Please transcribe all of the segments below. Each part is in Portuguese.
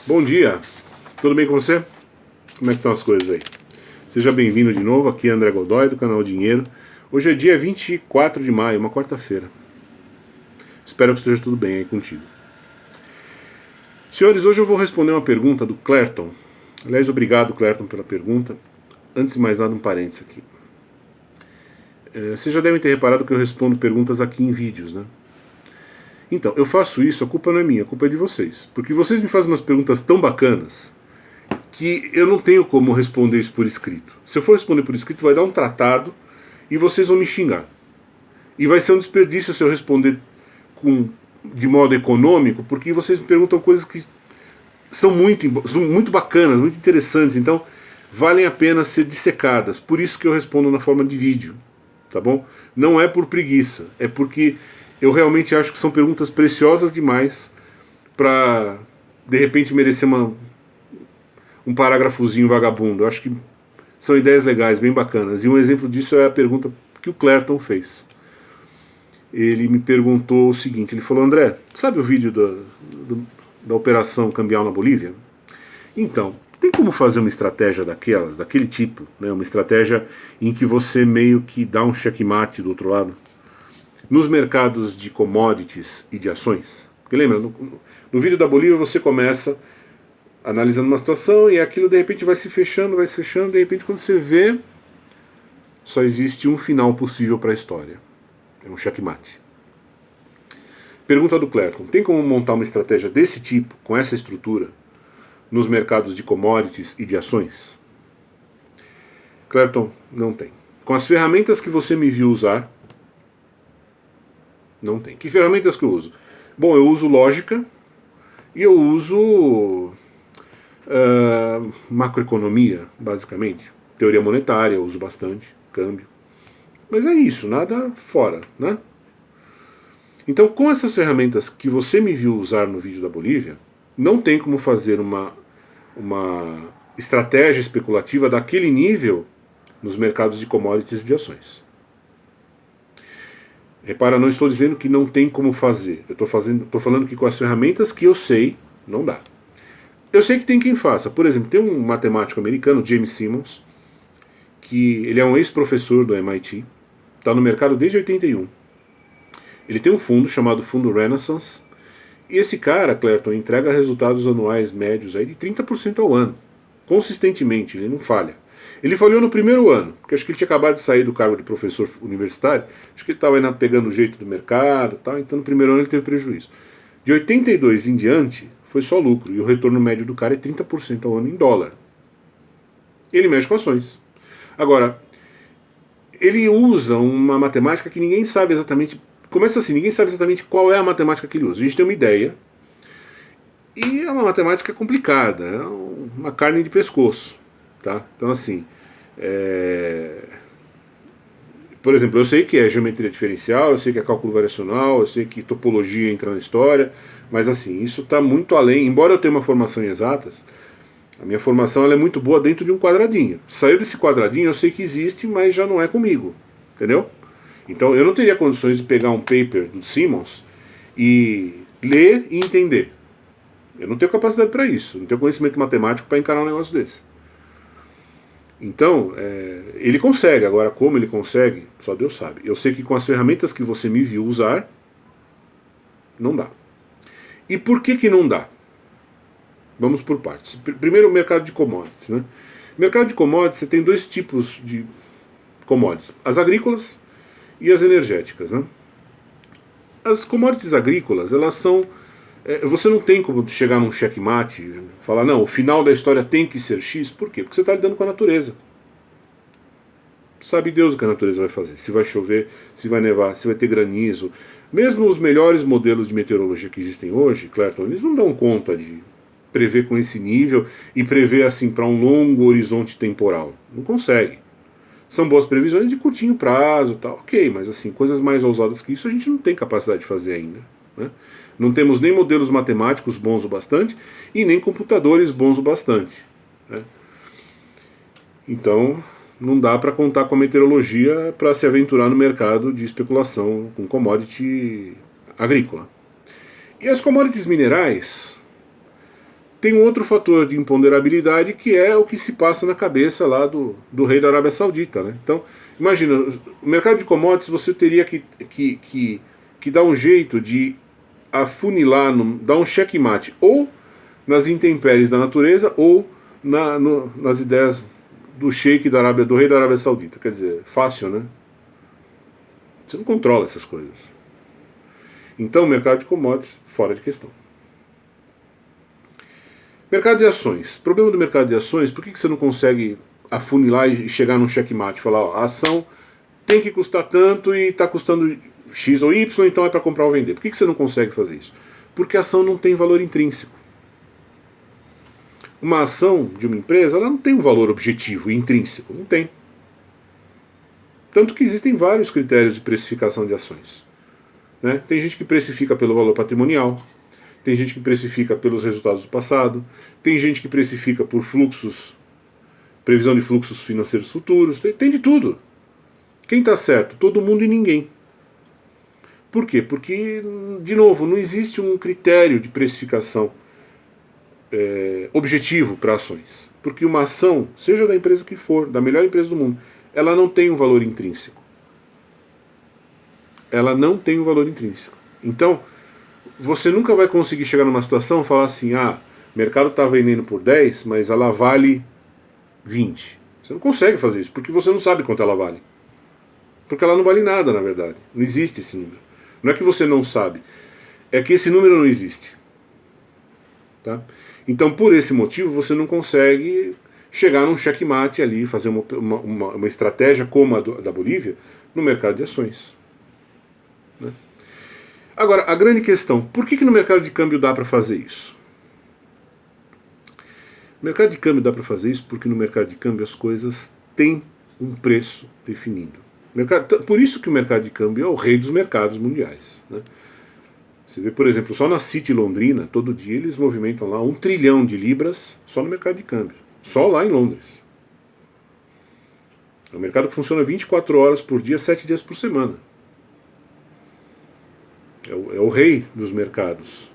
Bom dia, tudo bem com você? Como é que estão as coisas aí? Seja bem-vindo de novo, aqui é André Godoy do canal Dinheiro. Hoje é dia 24 de maio, uma quarta-feira. Espero que esteja tudo bem aí contigo. Senhores, hoje eu vou responder uma pergunta do Clerton. Aliás, obrigado, Clerton, pela pergunta. Antes de mais nada, um parênteses aqui. Vocês já devem ter reparado que eu respondo perguntas aqui em vídeos, né? Então, eu faço isso, a culpa não é minha, a culpa é de vocês. Porque vocês me fazem umas perguntas tão bacanas que eu não tenho como responder isso por escrito. Se eu for responder por escrito, vai dar um tratado e vocês vão me xingar. E vai ser um desperdício se eu responder de modo econômico, porque vocês me perguntam coisas que são muito bacanas, muito interessantes, então valem a pena ser dissecadas. Por isso que eu respondo na forma de vídeo, tá bom? Não é por preguiça, é porque eu realmente acho que são perguntas preciosas demais para, de repente, merecer um parágrafozinho vagabundo. Eu acho que são ideias legais, bem bacanas. E um exemplo disso é a pergunta que o Clerton fez. Ele me perguntou o seguinte, ele falou: André, sabe o vídeo da operação cambial na Bolívia? Então, tem como fazer uma estratégia daquele tipo, né? Uma estratégia em que você meio que dá um checkmate do outro lado? Nos mercados de commodities e de ações. Porque lembra, no vídeo da Bolívia você começa analisando uma situação e aquilo de repente vai se fechando, de repente quando você vê, só existe um final possível para a história. É um checkmate. Pergunta do Clerton: tem como montar uma estratégia desse tipo, com essa estrutura, nos mercados de commodities e de ações? Clerton, não tem. Com as ferramentas que você me viu usar, não tem. Que ferramentas que eu uso? Bom, eu uso lógica e eu uso macroeconomia, basicamente. Teoria monetária eu uso bastante, câmbio. Mas é isso, nada fora, né? Então, com essas ferramentas que você me viu usar no vídeo da Bolívia, não tem como fazer uma estratégia especulativa daquele nível nos mercados de commodities e de ações. Repara, não estou dizendo que não tem como fazer. Eu estou falando que com as ferramentas que eu sei, não dá. Eu sei que tem quem faça. Por exemplo, tem um matemático americano, James Simons, que ele é um ex-professor do MIT, está no mercado desde 81. Ele tem um fundo chamado Fundo Renaissance, e esse cara, Clerton, entrega resultados anuais médios aí de 30% ao ano, consistentemente, ele não falha. Ele falhou no primeiro ano, porque acho que ele tinha acabado de sair do cargo de professor universitário, acho que ele estava ainda pegando o jeito do mercado, tal, então no primeiro ano ele teve prejuízo. De 82 em diante, foi só lucro, e o retorno médio do cara é 30% ao ano em dólar. Ele mexe com ações. Agora, ele usa uma matemática que ninguém sabe exatamente, começa assim, ninguém sabe exatamente qual é a matemática que ele usa. A gente tem uma ideia, e é uma matemática complicada, é uma carne de pescoço. Tá? Então assim, por exemplo, eu sei que é geometria diferencial, eu sei que é cálculo variacional, eu sei que topologia entra na história, mas assim, isso está muito além. Embora eu tenha uma formação em exatas, a minha formação ela é muito boa dentro de um quadradinho. Saiu desse quadradinho, eu sei que existe, mas já não é comigo, entendeu? Então eu não teria condições de pegar um paper do Simons e ler e entender. Eu não tenho capacidade para isso, não tenho conhecimento matemático para encarar um negócio desse. Então, ele consegue. Agora, como ele consegue, só Deus sabe. Eu sei que com as ferramentas que você me viu usar, não dá. E por que não dá? Vamos por partes. Primeiro, o mercado de commodities, né? Mercado de commodities, você tem dois tipos de commodities: as agrícolas e as energéticas, né? As commodities agrícolas, elas são... você não tem como chegar num checkmate, falar, não, o final da história tem que ser X. Por quê? Porque você está lidando com a natureza. Sabe Deus o que a natureza vai fazer. Se vai chover, se vai nevar, se vai ter granizo. Mesmo os melhores modelos de meteorologia que existem hoje, Clerton, eles não dão conta de prever com esse nível e prever assim para um longo horizonte temporal. Não consegue. São boas previsões de curtinho prazo, tal, ok, mas assim, coisas mais ousadas que isso a gente não tem capacidade de fazer ainda, né? Não temos nem modelos matemáticos bons o bastante e nem computadores bons o bastante, né? Então não dá para contar com a meteorologia para se aventurar no mercado de especulação com commodity agrícola. E as commodities minerais, tem um outro fator de imponderabilidade que é o que se passa na cabeça lá do rei da Arábia Saudita, né? Então, imagina, o mercado de commodities você teria que dar um jeito de afunilar, dar um checkmate, ou nas intempéries da natureza, ou nas ideias do sheik do rei da Arábia Saudita. Quer dizer, fácil, né? Você não controla essas coisas. Então, o mercado de commodities, fora de questão. Mercado de ações. Problema do mercado de ações, por que você não consegue afunilar e chegar num checkmate? Falar, ó, a ação tem que custar tanto e está custando X ou Y, então é para comprar ou vender. Por que você não consegue fazer isso? Porque a ação não tem valor intrínseco. Uma ação de uma empresa, ela não tem um valor objetivo e intrínseco. Não tem. Tanto que existem vários critérios de precificação de ações. Né? Tem gente que precifica pelo valor patrimonial, tem gente que precifica pelos resultados do passado, tem gente que precifica por fluxos, previsão de fluxos financeiros futuros, tem de tudo. Quem está certo? Todo mundo e ninguém. Por quê? Porque, de novo, não existe um critério de precificação objetivo para ações. Porque uma ação, seja da empresa que for, da melhor empresa do mundo, ela não tem um valor intrínseco. Ela não tem um valor intrínseco. Então, você nunca vai conseguir chegar numa situação e falar assim, o mercado está vendendo por 10, mas ela vale 20. Você não consegue fazer isso, porque você não sabe quanto ela vale. Porque ela não vale nada, na verdade. Não existe esse número. Não é que você não sabe, é que esse número não existe. Tá? Então, por esse motivo, você não consegue chegar num checkmate ali, fazer uma estratégia como a da Bolívia no mercado de ações. Né? Agora, a grande questão, por que no mercado de câmbio dá para fazer isso? No mercado de câmbio dá para fazer isso porque no mercado de câmbio as coisas têm um preço definido. Por isso que o mercado de câmbio é o rei dos mercados mundiais. Né? Você vê, por exemplo, só na City Londrina, todo dia eles movimentam lá 1 trilhão de libras só no mercado de câmbio. Só lá em Londres. É um mercado que funciona 24 horas por dia, 7 dias por semana. É o rei dos mercados.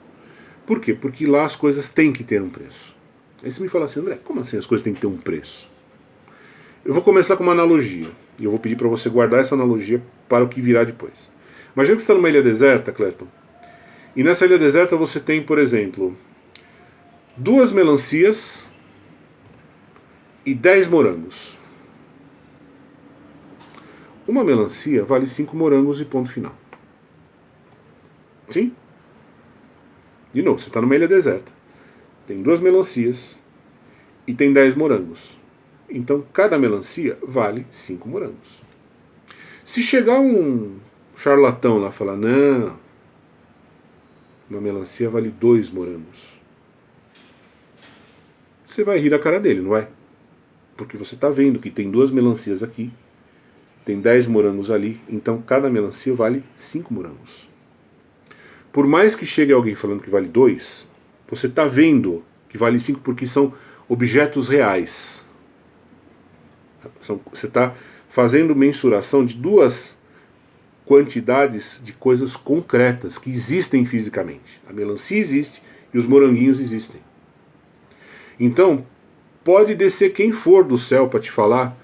Por quê? Porque lá as coisas têm que ter um preço. Aí você me fala assim, André, como assim as coisas têm que ter um preço? Eu vou começar com uma analogia. E eu vou pedir para você guardar essa analogia para o que virá depois. Imagina que você está numa ilha deserta, Clerton. E nessa ilha deserta você tem, por exemplo, 2 melancias e 10 morangos. Uma melancia vale 5 morangos e ponto final. Sim? De novo, você está numa ilha deserta. Tem 2 melancias e tem 10 morangos. Então cada melancia vale 5 morangos. Se chegar um charlatão lá e falar, não, uma melancia vale 2 morangos, você vai rir da cara dele, não vai? Porque você está vendo que tem 2 melancias aqui, tem 10 morangos ali, então cada melancia vale 5 morangos. Por mais que chegue alguém falando que vale 2, você está vendo que vale 5 porque são objetos reais. Você está fazendo mensuração de 2 quantidades de coisas concretas que existem fisicamente. A melancia existe e os moranguinhos existem. Então, pode descer quem for do céu para te falar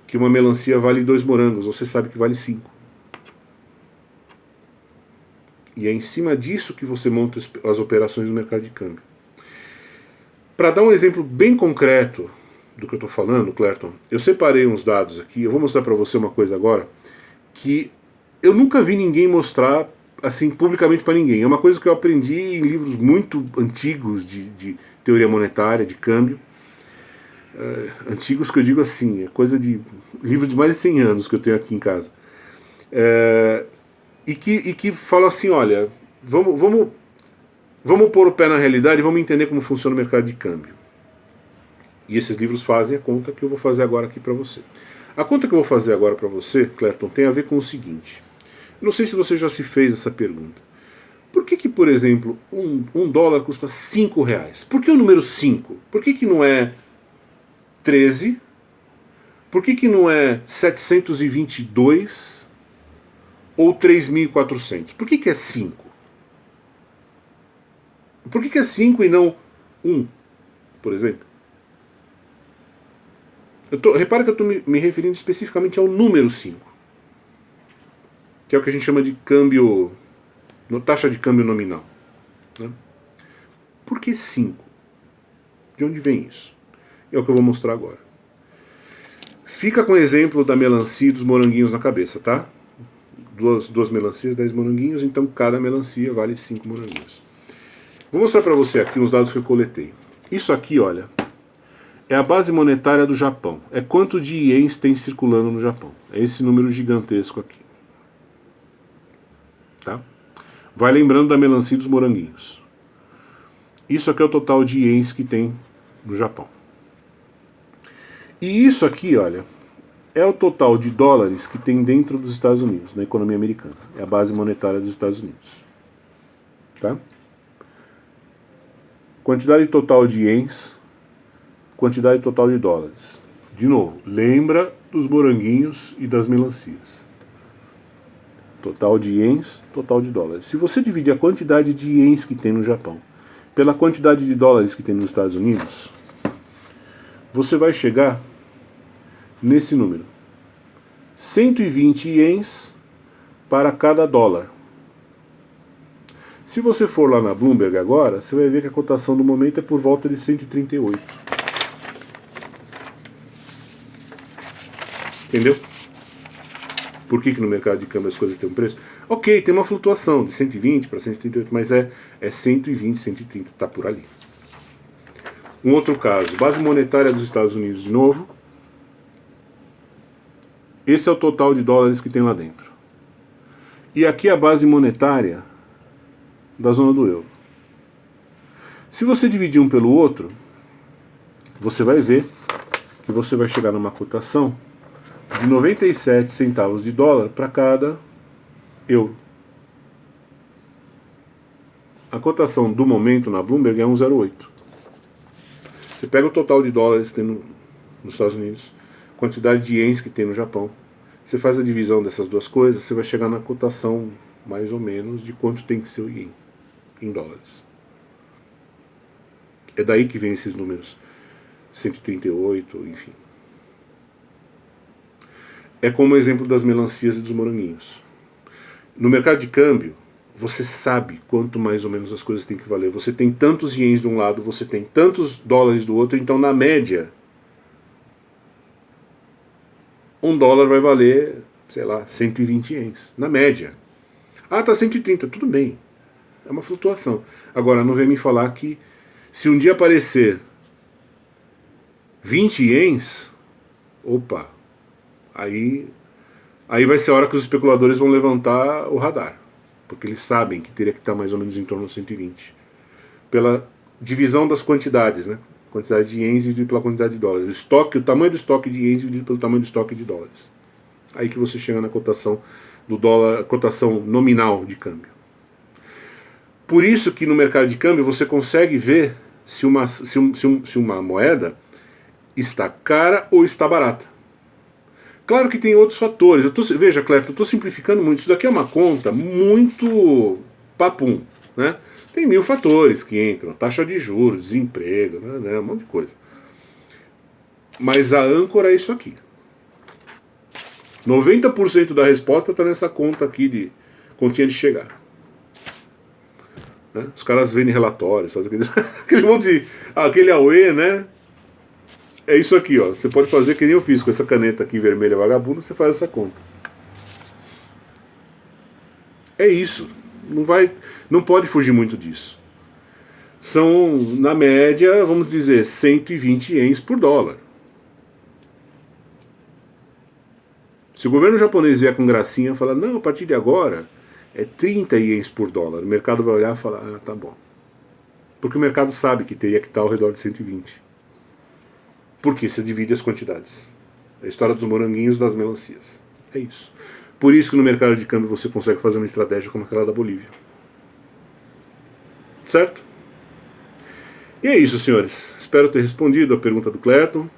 que uma melancia vale 2 morangos, você sabe que vale 5. E é em cima disso que você monta as operações no mercado de câmbio. Para dar um exemplo bem concreto do que eu estou falando, Clerton, eu separei uns dados aqui, eu vou mostrar para você uma coisa agora, que eu nunca vi ninguém mostrar assim publicamente para ninguém. É uma coisa que eu aprendi em livros muito antigos de teoria monetária, de câmbio. Antigos que eu digo assim, é coisa de livro de mais de 100 anos que eu tenho aqui em casa. E que fala assim, olha, vamos pôr o pé na realidade e vamos entender como funciona o mercado de câmbio. E esses livros fazem a conta que eu vou fazer agora aqui para você. A conta que eu vou fazer agora para você, Clerton, tem a ver com o seguinte. Não sei se você já se fez essa pergunta. Por que por exemplo, um dólar custa 5 reais? Por que o número 5? Por que não é 13? Por que não é 722 ou 3.400? Por que é 5? Por que é 5 e não 1? por exemplo. Repara que eu estou me referindo especificamente ao número 5, que é o que a gente chama de câmbio, taxa de câmbio nominal. Né? Por que 5? De onde vem isso? É o que eu vou mostrar agora. Fica com o exemplo da melancia e dos moranguinhos na cabeça, tá? Duas melancias, 10 moranguinhos, então cada melancia vale 5 moranguinhos. Vou mostrar para você aqui uns dados que eu coletei. Isso aqui, olha, é a base monetária do Japão. É quanto de ienes tem circulando no Japão. É esse número gigantesco aqui. Tá? Vai lembrando da melancia e dos moranguinhos. Isso aqui é o total de ienes que tem no Japão. E isso aqui, olha, é o total de dólares que tem dentro dos Estados Unidos, na economia americana. É a base monetária dos Estados Unidos. Tá? Quantidade total de ienes, quantidade total de dólares. De novo, lembra dos moranguinhos e das melancias. Total de ienes, total de dólares. Se você dividir a quantidade de ienes que tem no Japão pela quantidade de dólares que tem nos Estados Unidos, você vai chegar nesse número. 120 ienes para cada dólar. Se você for lá na Bloomberg agora, você vai ver que a cotação do momento é por volta de 138. Entendeu? Por que no mercado de câmbio as coisas têm um preço? Ok, tem uma flutuação de 120 para 138, mas é 120, 130, está por ali. Um outro caso, base monetária dos Estados Unidos de novo. Esse é o total de dólares que tem lá dentro. E aqui a base monetária da zona do euro. Se você dividir um pelo outro, você vai ver que você vai chegar numa cotação de 97 centavos de dólar para cada euro. A cotação do momento na Bloomberg é 1,08. Você pega o total de dólares que tem nos Estados Unidos, quantidade de ienes que tem no Japão, você faz a divisão dessas duas coisas, você vai chegar na cotação mais ou menos de quanto tem que ser o ien em dólares. É daí que vem esses números, 138, enfim. É como o exemplo das melancias e dos moranguinhos. No mercado de câmbio, você sabe quanto mais ou menos as coisas têm que valer. Você tem tantos ienes de um lado, você tem tantos dólares do outro, então na média, $1 vai valer, sei lá, 120 ienes. Na média. Ah, tá 130, tudo bem. É uma flutuação. Agora, não vem me falar que se um dia aparecer 20 ienes, opa, aí vai ser a hora que os especuladores vão levantar o radar. Porque eles sabem que teria que estar mais ou menos em torno de 120. Pela divisão das quantidades, né? Quantidade de ienes dividido pela quantidade de dólares. O tamanho do estoque de ienes dividido pelo tamanho do estoque de dólares. Aí que você chega na cotação do dólar, cotação nominal de câmbio. Por isso que no mercado de câmbio você consegue ver se uma moeda está cara ou está barata. Claro que tem outros fatores. Veja, Clerto, eu estou simplificando muito. Isso daqui é uma conta muito papum, né? Tem 1000 fatores que entram. Taxa de juros, desemprego, né? Um monte de coisa. Mas a âncora é isso aqui. 90% da resposta está nessa conta aqui de continha de chegar. Né? Os caras vendem relatórios, fazem aquele monte de... aquele auê, né? É isso aqui, ó. Você pode fazer que nem eu fiz com essa caneta aqui vermelha vagabunda, você faz essa conta. É isso. Não pode fugir muito disso. São, na média, vamos dizer, 120 ienes por dólar. Se o governo japonês vier com gracinha e falar, não, a partir de agora é 30 ienes por dólar, o mercado vai olhar e falar, ah, tá bom. Porque o mercado sabe que teria que estar ao redor de 120. Por quê? Você divide as quantidades. É a história dos moranguinhos e das melancias. É isso. Por isso que no mercado de câmbio você consegue fazer uma estratégia como aquela da Bolívia. Certo? E é isso, senhores. Espero ter respondido a pergunta do Clerton.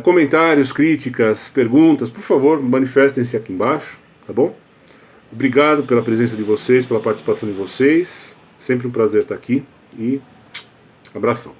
Comentários, críticas, perguntas, por favor, manifestem-se aqui embaixo, tá bom? Obrigado pela presença de vocês, pela participação de vocês. Sempre um prazer estar aqui e abração.